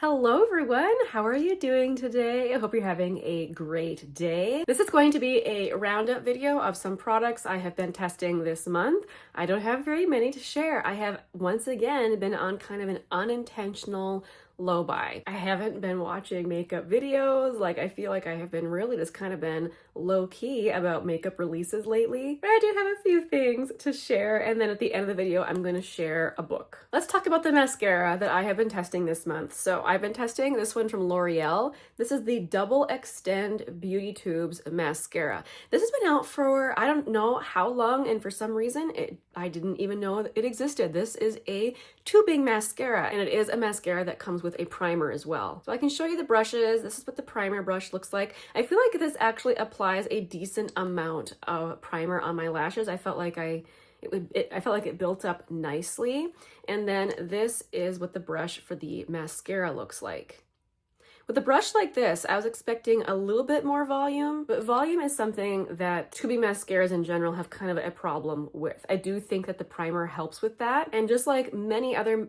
Hello everyone, how are you doing today? I hope you're having a great day. This is going to be a roundup video of some products I have been testing this month. I don't have very many to share. I have once again been on kind of an unintentional low buy. I haven't been watching makeup videos. I feel like I have been really just kind of been low key about makeup releases lately, but I do have a few things to share. And then at the end of the video, I'm going to share a book. Let's talk about the mascara that I have been testing this month. So I've been testing this one from L'Oreal. This is the Double Extend Beauty Tubes mascara. This has been out for I don't know how long, and for some reason I didn't even know that it existed. This is a tubing mascara, and it is a mascara that comes with a primer as well. So I can show you the brushes. This is what the primer brush looks like. I feel like this actually applies a decent amount of primer on my lashes. I felt like it built up nicely. And then this is what the brush for the mascara looks like. With a brush like this, I was expecting a little bit more volume, but volume is something that tubing mascaras in general have kind of a problem with. I do think that the primer helps with that. And just like many other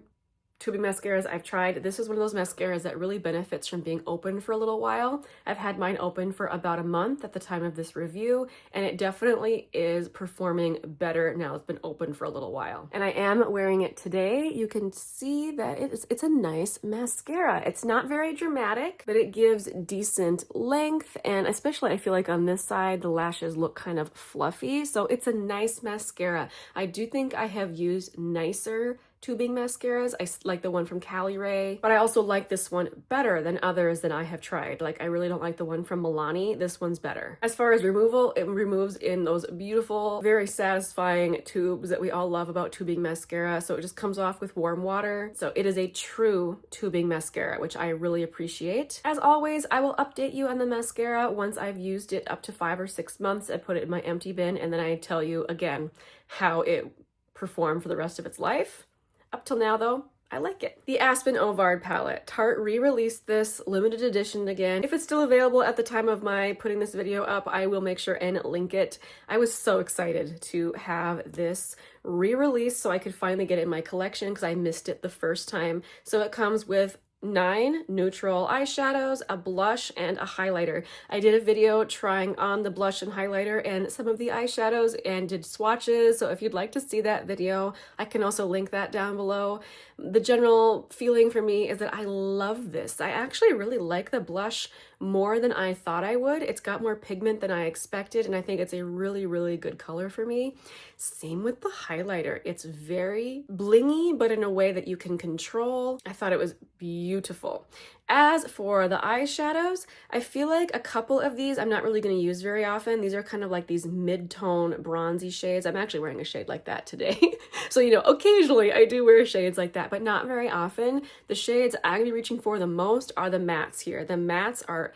tubing mascaras I've tried, this is one of those mascaras that really benefits from being open for a little while. I've had mine open for about a month at the time of this review, and it definitely is performing better now it's been open for a little while. And I am wearing it today. You can see that it's a nice mascara. It's not very dramatic, but it gives decent length, and especially I feel like on this side, the lashes look kind of fluffy, so it's a nice mascara. I do think I have used nicer tubing mascaras. I like the one from Caliray, but I also like this one better than others that I have tried. I really don't like the one from Milani. This one's better. As far as removal, it removes in those beautiful, very satisfying tubes that we all love about tubing mascara. So it just comes off with warm water. So it is a true tubing mascara, which I really appreciate. As always, I will update you on the mascara once I've used it up to 5 or 6 months. I put it in my empty bin, and then I tell you again how it performed for the rest of its life. Up till now, though, I like it. The Aspen Ovard palette. Tarte re-released this limited edition again. If it's still available at the time of my putting this video up, I will make sure and link it. I was so excited to have this re-released so I could finally get it in my collection because I missed it the first time. So it comes with 9 neutral eyeshadows, a blush, and a highlighter. I did a video trying on the blush and highlighter and some of the eyeshadows and did swatches, so if you'd like to see that video, I can also link that down below. The general feeling for me is that I love this. I actually really like the blush more than I thought I would. It's got more pigment than I expected, and I think it's a really, really good color for me. Same with the highlighter. It's very blingy, but in a way that you can control. I thought it was beautiful. As for the eyeshadows, I feel like a couple of these I'm not really going to use very often. These are kind of like these mid-tone bronzy shades. I'm actually wearing a shade like that today. So, occasionally I do wear shades like that, but not very often. The shades I'm going to be reaching for the most are the mattes here. The mattes are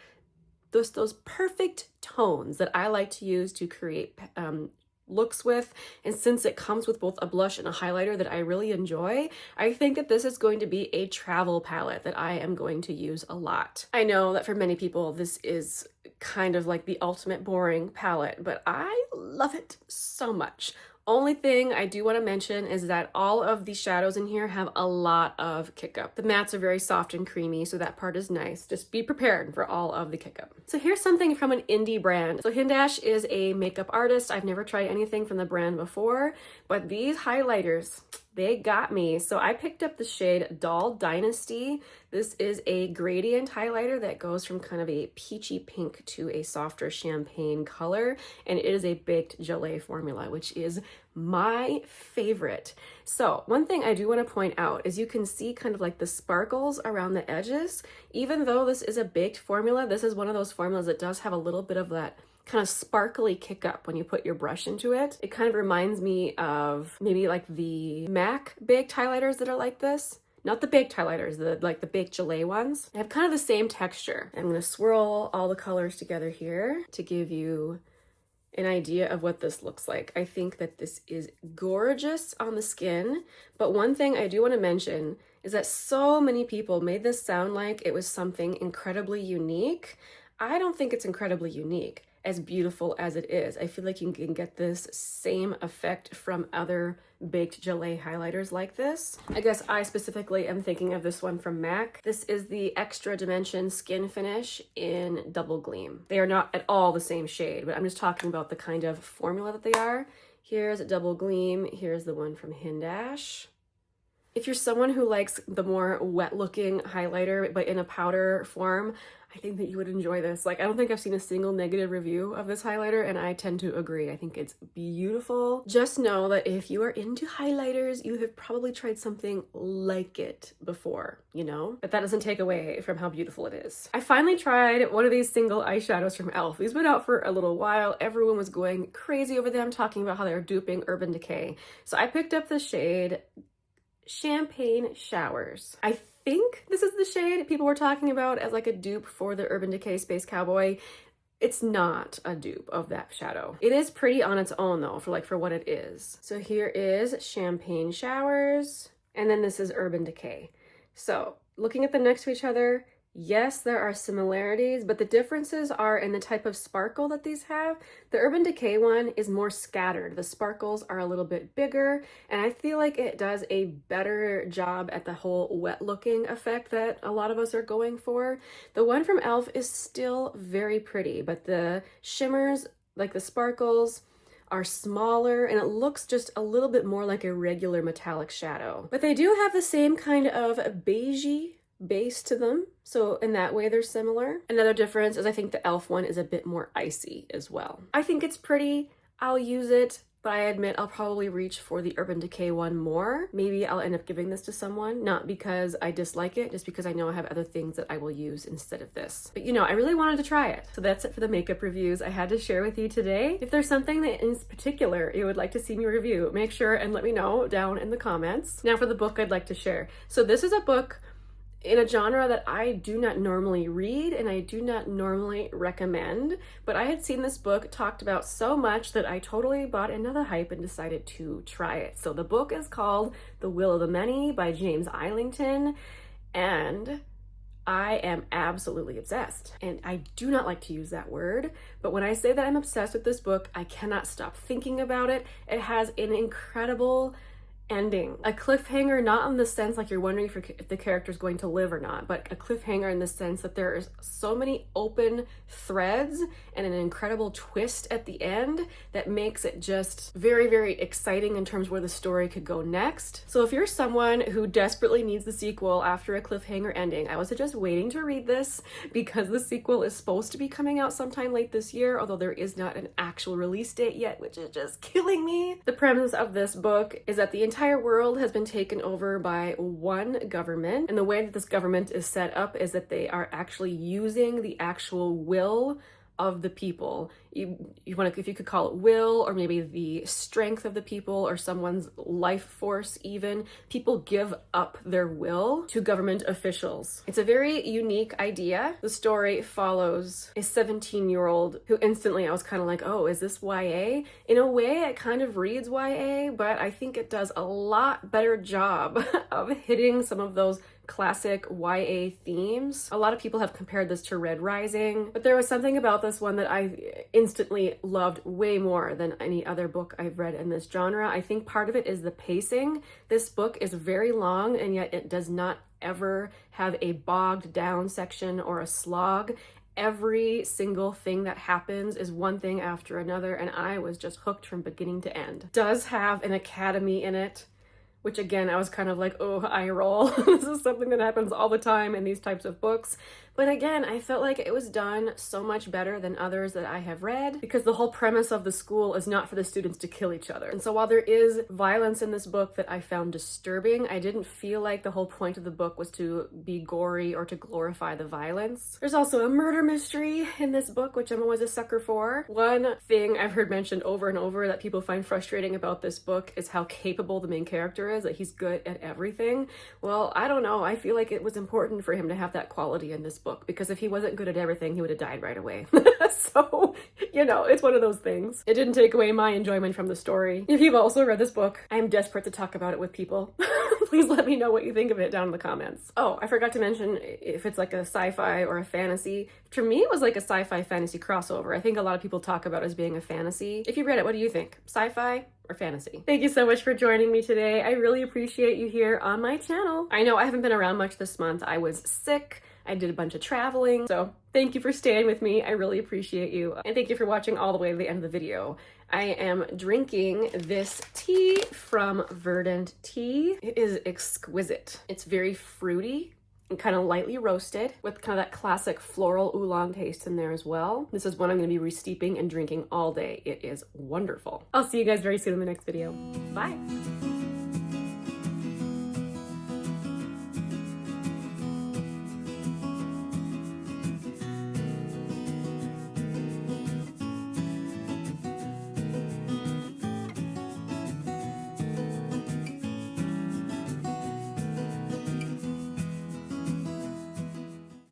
those perfect tones that I like to use to create looks with, and since it comes with both a blush and a highlighter that I really enjoy, I think that this is going to be a travel palette that I am going to use a lot. I know that for many people this is kind of like the ultimate boring palette, but I love it so much. Only thing I do want to mention is that all of the shadows in here have a lot of kick up. The mattes are very soft and creamy, so that part is nice. Just be prepared for all of the kick up. So here's something from an indie brand. So Hindash is a makeup artist. I've never tried anything from the brand before, but these highlighters, they got me. So I picked up the shade Doll Dynasty. This is a gradient highlighter that goes from kind of a peachy pink to a softer champagne color, and it is a baked gelée formula, which is my favorite. So one thing I do want to point out is you can see kind of like the sparkles around the edges. Even though this is a baked formula, this is one of those formulas that does have a little bit of that kind of sparkly kick up when you put your brush into it. It kind of reminds me of maybe like the MAC baked highlighters that are like this. Not the baked highlighters, the baked gelée ones. They have kind of the same texture. I'm going to swirl all the colors together here to give you an idea of what this looks like. I think that this is gorgeous on the skin, but one thing I do want to mention is that so many people made this sound like it was something incredibly unique. I don't think it's incredibly unique. as beautiful as it is. I feel like you can get this same effect from other baked gelée highlighters like this. I guess I specifically am thinking of this one from MAC. This is the Extra Dimension Skin Finish in Double Gleam. They are not at all the same shade, but I'm just talking about the kind of formula that they are. Here's Double Gleam. Here's the one from Hindash. If you're someone who likes the more wet looking highlighter, but in a powder form, I think that you would enjoy this. Like, I don't think I've seen a single negative review of this highlighter, and I tend to agree. I think it's beautiful. Just know that if you are into highlighters, you have probably tried something like it before, you know? But that doesn't take away from how beautiful it is. I finally tried one of these single eyeshadows from e.l.f. These been out for a little while. Everyone was going crazy over them, talking about how they were duping Urban Decay. So I picked up the shade Champagne Showers. I think this is the shade people were talking about as like a dupe for the Urban Decay Space Cowboy. It's not a dupe of that shadow. It is pretty on its own though, for what it is. So here is Champagne Showers, and then this is Urban Decay. So looking at them next to each other, yes, there are similarities, but the differences are in the type of sparkle that these have. The Urban Decay one is more scattered. The sparkles are a little bit bigger, and I feel like it does a better job at the whole wet looking effect that a lot of us are going for. The one from e.l.f. is still very pretty, but the shimmers, like the sparkles, are smaller, and it looks just a little bit more like a regular metallic shadow. But they do have the same kind of beigey base to them, so in that way they're similar. Another difference is I think the e.l.f. one is a bit more icy as well. I think it's pretty. I'll use it, but I admit I'll probably reach for the Urban Decay one more. Maybe I'll end up giving this to someone, not because I dislike it, just because I know I have other things that I will use instead of this. But you know, I really wanted to try it. So that's it for the makeup reviews I had to share with you today. If there's something that in particular you would like to see me review, make sure and let me know down in the comments. Now for the book I'd like to share. So this is a book in a genre that I do not normally read and I do not normally recommend, but I had seen this book talked about so much that I totally bought another hype and decided to try it. So the book is called The Will of the Many by James Islington, and I am absolutely obsessed. And I do not like to use that word, but when I say that I'm obsessed with this book, I cannot stop thinking about it. It has an incredible ending, a cliffhanger, not in the sense like you're wondering if the character is going to live or not, but a cliffhanger in the sense that there is so many open threads and an incredible twist at the end that makes it just very, very exciting in terms of where the story could go next. So if you're someone who desperately needs the sequel after a cliffhanger ending, I would suggest waiting to read this because the sequel is supposed to be coming out sometime late this year, although there is not an actual release date yet, which is just killing me. The premise of this book is that the entire world has been taken over by one government, and the way that this government is set up is that they are actually using the actual will of the people. You want to, if you could call it will, or maybe the strength of the people, or someone's life force even. People give up their will to government officials. It's a very unique idea. The story follows a 17-year-old who instantly I was kind of like, oh, is this YA? In a way, it kind of reads YA, but I think it does a lot better job of hitting some of those classic YA themes. A lot of people have compared this to Red Rising, but there was something about this one that I instantly loved way more than any other book I've read in this genre. I think part of it is the pacing. This book is very long, and yet it does not ever have a bogged down section or a slog. Every single thing that happens is one thing after another, and I was just hooked from beginning to end. It does have an academy in it, which again, I was kind of like, oh, eye roll. This is something that happens all the time in these types of books. But again, I felt like it was done so much better than others that I have read, because the whole premise of the school is not for the students to kill each other. And so while there is violence in this book that I found disturbing, I didn't feel like the whole point of the book was to be gory or to glorify the violence. There's also a murder mystery in this book, which I'm always a sucker for. One thing I've heard mentioned over and over that people find frustrating about this book is how capable the main character is, that he's good at everything. Well, I don't know. I feel like it was important for him to have that quality in this book, because if he wasn't good at everything, he would have died right away. So, you know, it's one of those things. It didn't take away my enjoyment from the story. If you've also read this book, I am desperate to talk about it with people. Please let me know what you think of it down in the comments. Oh, I forgot to mention if it's like a sci-fi or a fantasy. For me, it was like a sci-fi fantasy crossover. I think a lot of people talk about it as being a fantasy. If you read it, what do you think? Sci-fi or fantasy? Thank you so much for joining me today. I really appreciate you here on my channel. I know I haven't been around much this month. I was sick. I did a bunch of traveling. So thank you for staying with me. I really appreciate you. And thank you for watching all the way to the end of the video. I am drinking this tea from Verdant Tea. It is exquisite. It's very fruity and kind of lightly roasted with kind of that classic floral oolong taste in there as well. This is one I'm going to be re-steeping and drinking all day. It is wonderful. I'll see you guys very soon in the next video. Bye.